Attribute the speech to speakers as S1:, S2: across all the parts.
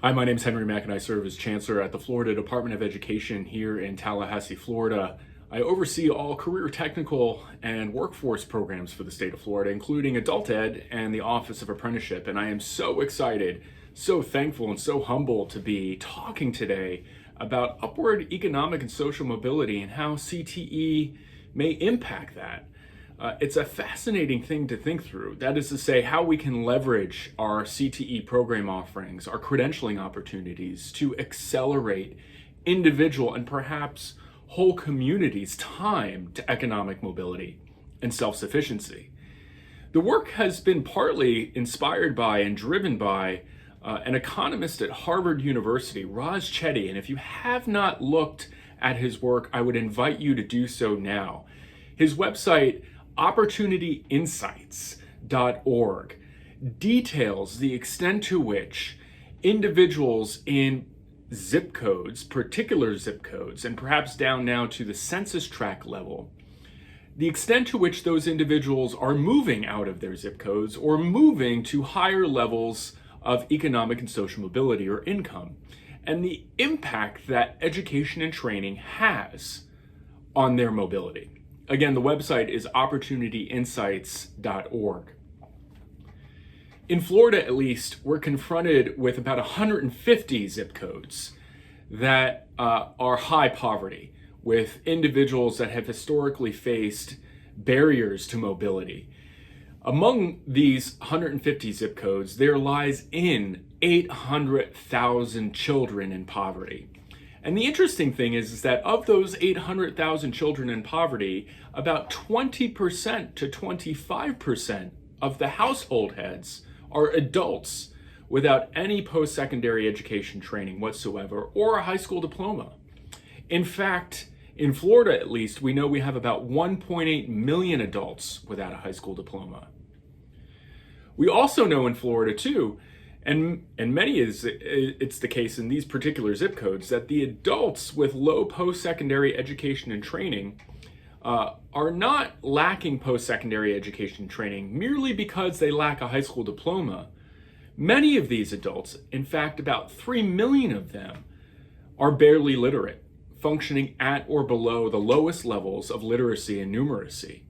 S1: Hi, my name is Henry Mack and I serve as Chancellor at the Florida Department of Education here in Tallahassee, Florida. I oversee all career technical and workforce programs for the state of Florida, including Adult Ed and the Office of Apprenticeship. And I am so excited, so thankful, and so humble to be talking today about upward economic and social mobility and how CTE may impact that. It's a fascinating thing to think through. That is to say, how we can leverage our CTE program offerings, our credentialing opportunities to accelerate individual and perhaps whole communities' time to economic mobility and self-sufficiency. The work has been partly inspired by and driven by an economist at Harvard University, Raj Chetty. And if you have not looked at his work, I would invite you to do so now. His website, opportunityinsights.org, details the extent to which individuals in zip codes, particular zip codes, and perhaps down now to the census tract level, the extent to which those individuals are moving out of their zip codes or moving to higher levels of economic and social mobility or income, and the impact that education and training has on their mobility. Again, the website is opportunityinsights.org. In Florida, at least, we're confronted with about 150 zip codes that are high poverty, with individuals that have historically faced barriers to mobility. Among these 150 zip codes, there lies in 800,000 children in poverty. And the interesting thing is that of those 800,000 children in poverty, about 20% to 25% of the household heads are adults without any post-secondary education training whatsoever or a high school diploma. In fact, in Florida at least, we know we have about 1.8 million adults without a high school diploma. We also know in Florida too, and many it's the case in these particular zip codes, that the adults with low post-secondary education and training are not lacking post-secondary education training merely because they lack a high school diploma. Many of these adults, in fact about 3 million of them, are barely literate, functioning at or below the lowest levels of literacy and numeracy.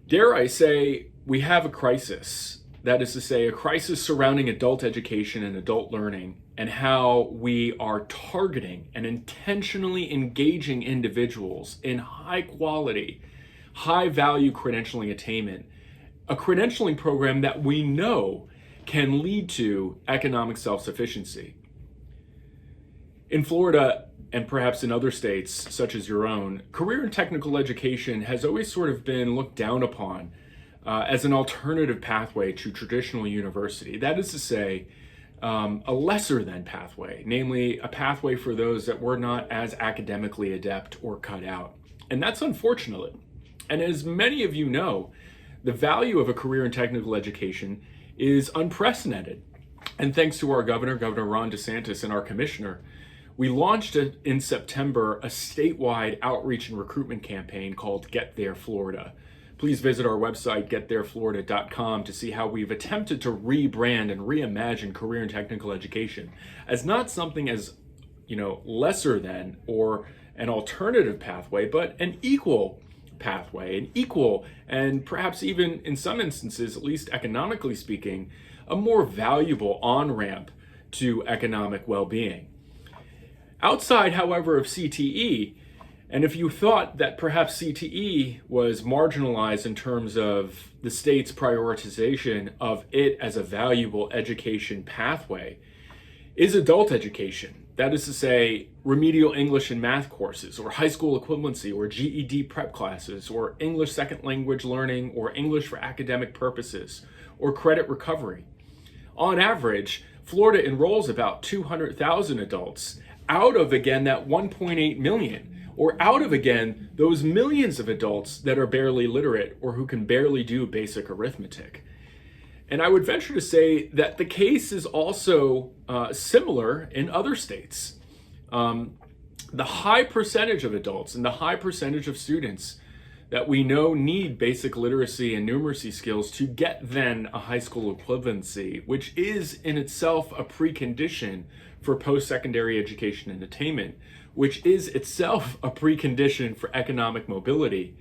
S1: Dare I say, we have a crisis. That is to say, a crisis surrounding adult education and adult learning, and how we are targeting and intentionally engaging individuals in high quality, high value credentialing attainment, a credentialing program that we know can lead to economic self-sufficiency. In Florida, and perhaps in other states such as your own, career and technical education has always sort of been looked down upon as an alternative pathway to traditional university. That is to say, a lesser than pathway, namely a pathway for those that were not as academically adept or cut out. And that's unfortunate. And as many of you know, the value of a career and technical education is unprecedented. And thanks to our Governor Ron DeSantis, and our Commissioner, we launched in September a statewide outreach and recruitment campaign called Get There Florida. Please visit our website, getthereflorida.com, to see how we've attempted to rebrand and reimagine career and technical education as not something as, lesser than or an alternative pathway, but an equal pathway, an equal, and perhaps even in some instances, at least economically speaking, a more valuable on-ramp to economic well-being. Outside, however, of CTE, and if you thought that perhaps CTE was marginalized in terms of the state's prioritization of it as a valuable education pathway, is adult education. That is to say, remedial English and math courses, or high school equivalency, or GED prep classes, or English second language learning, or English for academic purposes, or credit recovery. On average, Florida enrolls about 200,000 adults out of, again, that 1.8 million. Or out of, again, those millions of adults that are barely literate or who can barely do basic arithmetic. And I would venture to say that the case is also similar in other states. The high percentage of adults and the high percentage of students that we know need basic literacy and numeracy skills to get then a high school equivalency, which is in itself a precondition for post-secondary education and attainment, which is itself a precondition for economic mobility.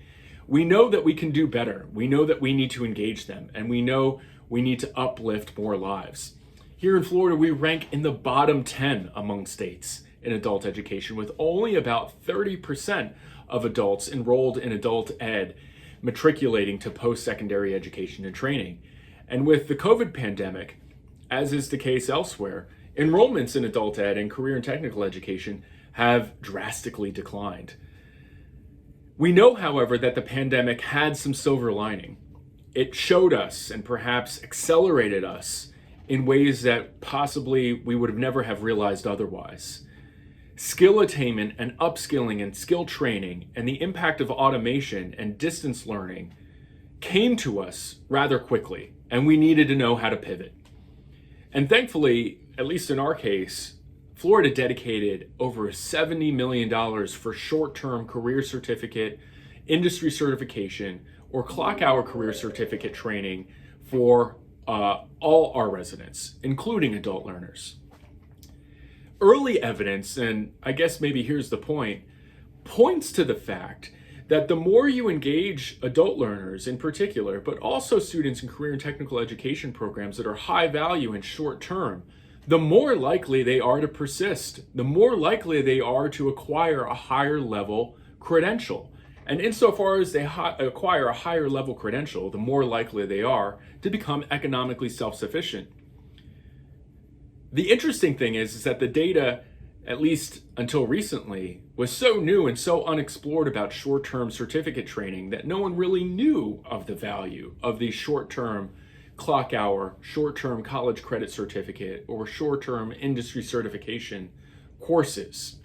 S1: We know that we can do better. We know that we need to engage them, and we know we need to uplift more lives. Here in Florida, we rank in the bottom 10 among states in adult education, with only about 30% of adults enrolled in adult ed matriculating to post-secondary education and training. And with the COVID pandemic, as is the case elsewhere, enrollments in adult ed and career and technical education have drastically declined. We know, however, that the pandemic had some silver lining. It showed us and perhaps accelerated us in ways that possibly we would have never have realized otherwise. Skill attainment and upskilling and skill training and the impact of automation and distance learning came to us rather quickly, and we needed to know how to pivot. And thankfully, at least in our case, Florida dedicated over $70 million for short-term career certificate, industry certification, or clock hour career certificate training for all our residents, including adult learners. Early evidence, and I guess maybe here's the point, points to the fact that the more you engage adult learners in particular, but also students in career and technical education programs that are high value and short term, the more likely they are to persist, the more likely they are to acquire a higher level credential. And insofar as they acquire a higher level credential, the more likely they are to become economically self-sufficient. The interesting thing is that the data, at least until recently, was so new and so unexplored about short-term certificate training that no one really knew of the value of these short-term clock hour, short-term college credit certificate, or short-term industry certification courses.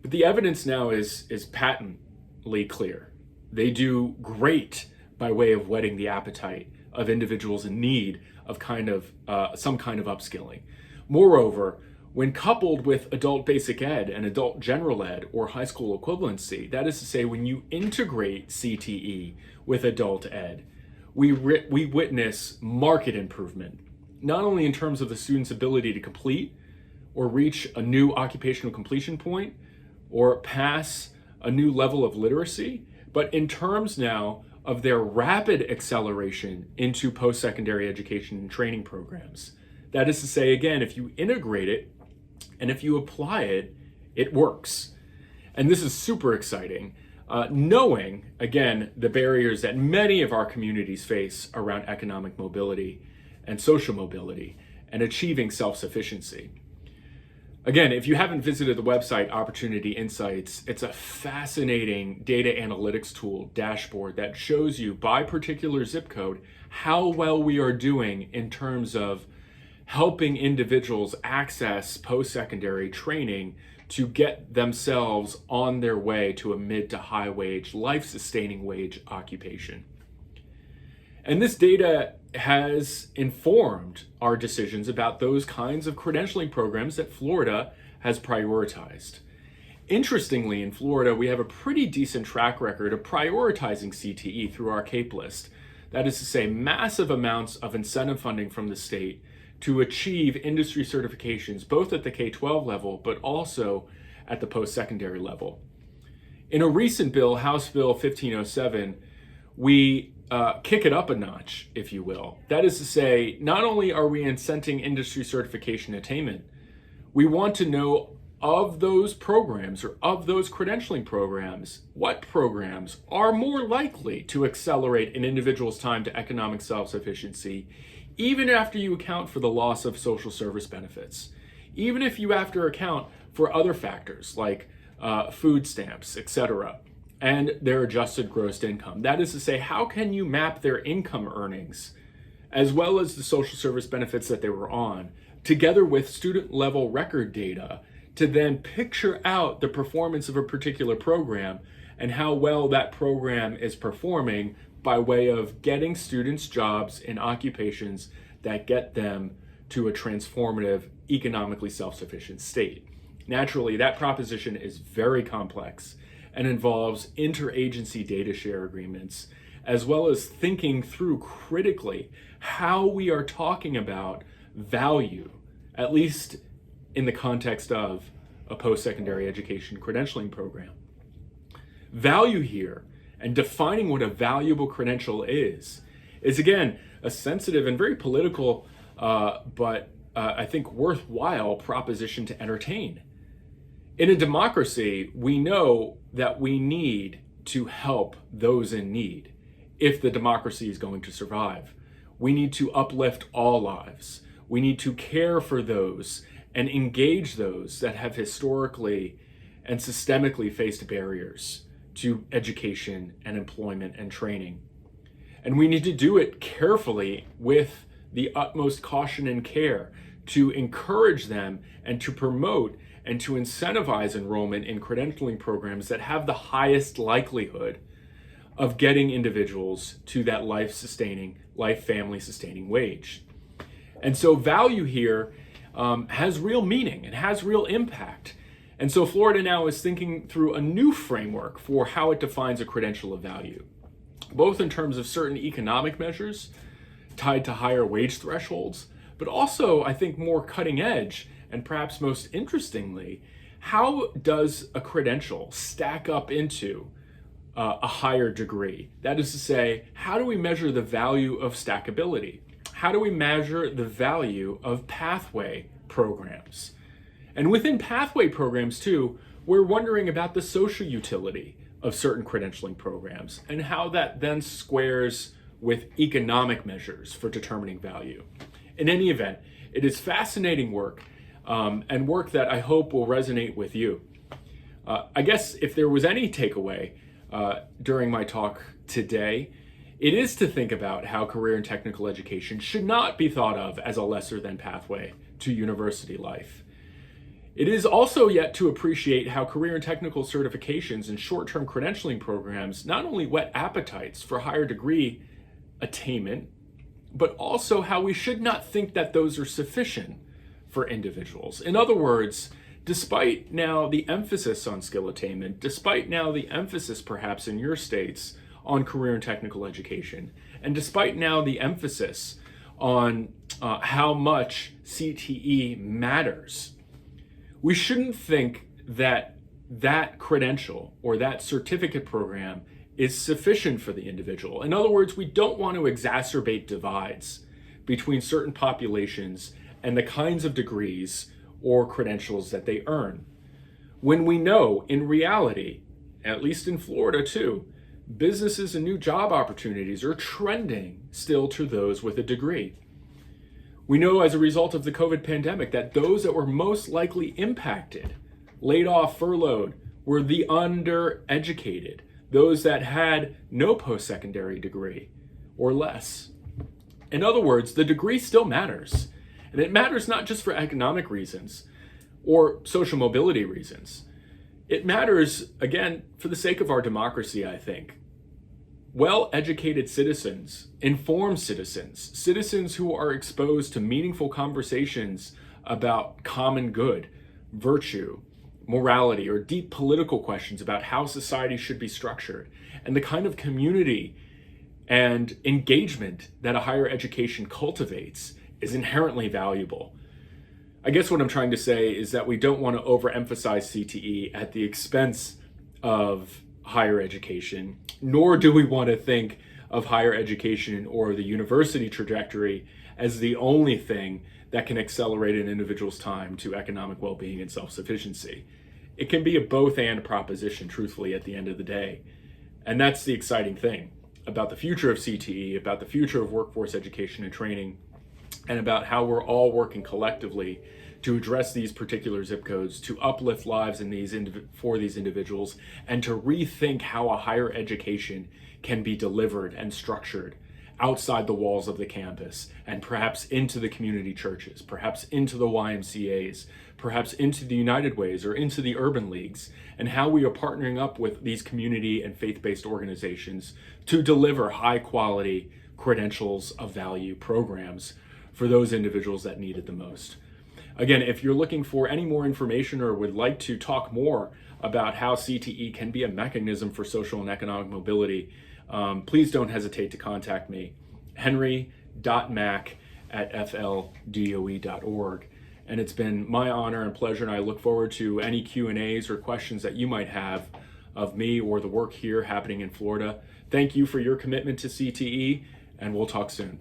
S1: But the evidence now is patently clear. They do great by way of whetting the appetite of individuals in need of some kind of upskilling. Moreover, when coupled with adult basic ed and adult general ed or high school equivalency, that is to say, when you integrate CTE with adult ed, we witness marked improvement, not only in terms of the student's ability to complete or reach a new occupational completion point or pass a new level of literacy, but in terms now of their rapid acceleration into post-secondary education and training programs. That is to say, again, if you integrate it and if you apply it, it works. And this is super exciting, knowing, again, the barriers that many of our communities face around economic mobility and social mobility and achieving self-sufficiency. Again, if you haven't visited the website Opportunity Insights, it's a fascinating data analytics tool dashboard that shows you by particular zip code how well we are doing in terms of helping individuals access post-secondary training to get themselves on their way to a mid to high wage, life-sustaining wage occupation. And this data has informed our decisions about those kinds of credentialing programs that Florida has prioritized. Interestingly, in Florida, we have a pretty decent track record of prioritizing CTE through our CAPE list. That is to say, massive amounts of incentive funding from the state to achieve industry certifications, both at the K-12 level, but also at the post-secondary level. In a recent bill, House Bill 1507, we kick it up a notch, if you will. That is to say, not only are we incenting industry certification attainment, we want to know of those programs or of those credentialing programs, what programs are more likely to accelerate an individual's time to economic self-sufficiency, even after you account for the loss of social service benefits, even if you have to account for other factors like food stamps, etc., and their adjusted gross income. That is to say, how can you map their income earnings as well as the social service benefits that they were on, together with student level record data, to then picture out the performance of a particular program and how well that program is performing by way of getting students jobs in occupations that get them to a transformative, economically self-sufficient state. Naturally, that proposition is very complex and involves interagency data share agreements, as well as thinking through critically how we are talking about value, at least in the context of a post-secondary education credentialing program. Value here, and defining what a valuable credential is again a sensitive and very political, but I think worthwhile proposition to entertain. In a democracy, we know that we need to help those in need if the democracy is going to survive. We need to uplift all lives. We need to care for those and engage those that have historically and systemically faced barriers to education and employment and training. And we need to do it carefully with the utmost caution and care to encourage them and to promote and to incentivize enrollment in credentialing programs that have the highest likelihood of getting individuals to that family sustaining wage. And so value here has real meaning and has real impact. And so Florida now is thinking through a new framework for how it defines a credential of value, both in terms of certain economic measures tied to higher wage thresholds, but also, I think, more cutting edge, and perhaps most interestingly, how does a credential stack up into a higher degree? That is to say, how do we measure the value of stackability? How do we measure the value of pathway programs? And within pathway programs too, we're wondering about the social utility of certain credentialing programs and how that then squares with economic measures for determining value. In any event, it is fascinating work, and work that I hope will resonate with you. I guess if there was any takeaway during my talk today, it is to think about how career and technical education should not be thought of as a lesser than pathway to university life. It is also yet to appreciate how career and technical certifications and short-term credentialing programs not only whet appetites for higher degree attainment, but also how we should not think that those are sufficient for individuals. In other words, despite now the emphasis on skill attainment, despite now the emphasis perhaps in your states on career and technical education, and despite now the emphasis on how much CTE matters, we shouldn't think that that credential or that certificate program is sufficient for the individual. In other words, we don't want to exacerbate divides between certain populations and the kinds of degrees or credentials that they earn. When we know, in reality, at least in Florida too, businesses and new job opportunities are trending still to those with a degree. We know as a result of the COVID pandemic that those that were most likely impacted, laid off, furloughed, were the undereducated, those that had no post-secondary degree or less. In other words, the degree still matters. And it matters not just for economic reasons or social mobility reasons. It matters, again, for the sake of our democracy, I think. Well-educated citizens, informed citizens, citizens who are exposed to meaningful conversations about common good, virtue, morality, or deep political questions about how society should be structured, and the kind of community and engagement that a higher education cultivates is inherently valuable. I guess what I'm trying to say is that we don't want to overemphasize CTE at the expense of higher education, nor do we want to think of higher education or the university trajectory as the only thing that can accelerate an individual's time to economic well-being and self-sufficiency. It can be a both-and proposition, truthfully, at the end of the day. And that's the exciting thing about the future of CTE, about the future of workforce education and training, and about how we're all working collectively to address these particular zip codes, to uplift lives for these individuals, and to rethink how a higher education can be delivered and structured outside the walls of the campus, and perhaps into the community churches, perhaps into the YMCAs, perhaps into the United Ways or into the urban leagues, and how we are partnering up with these community and faith-based organizations to deliver high quality credentials of value programs for those individuals that need it the most. Again, if you're looking for any more information or would like to talk more about how CTE can be a mechanism for social and economic mobility, please don't hesitate to contact me, henry.mack@fldoe.org. And it's been my honor and pleasure, and I look forward to any Q&As or questions that you might have of me or the work here happening in Florida. Thank you for your commitment to CTE, and we'll talk soon.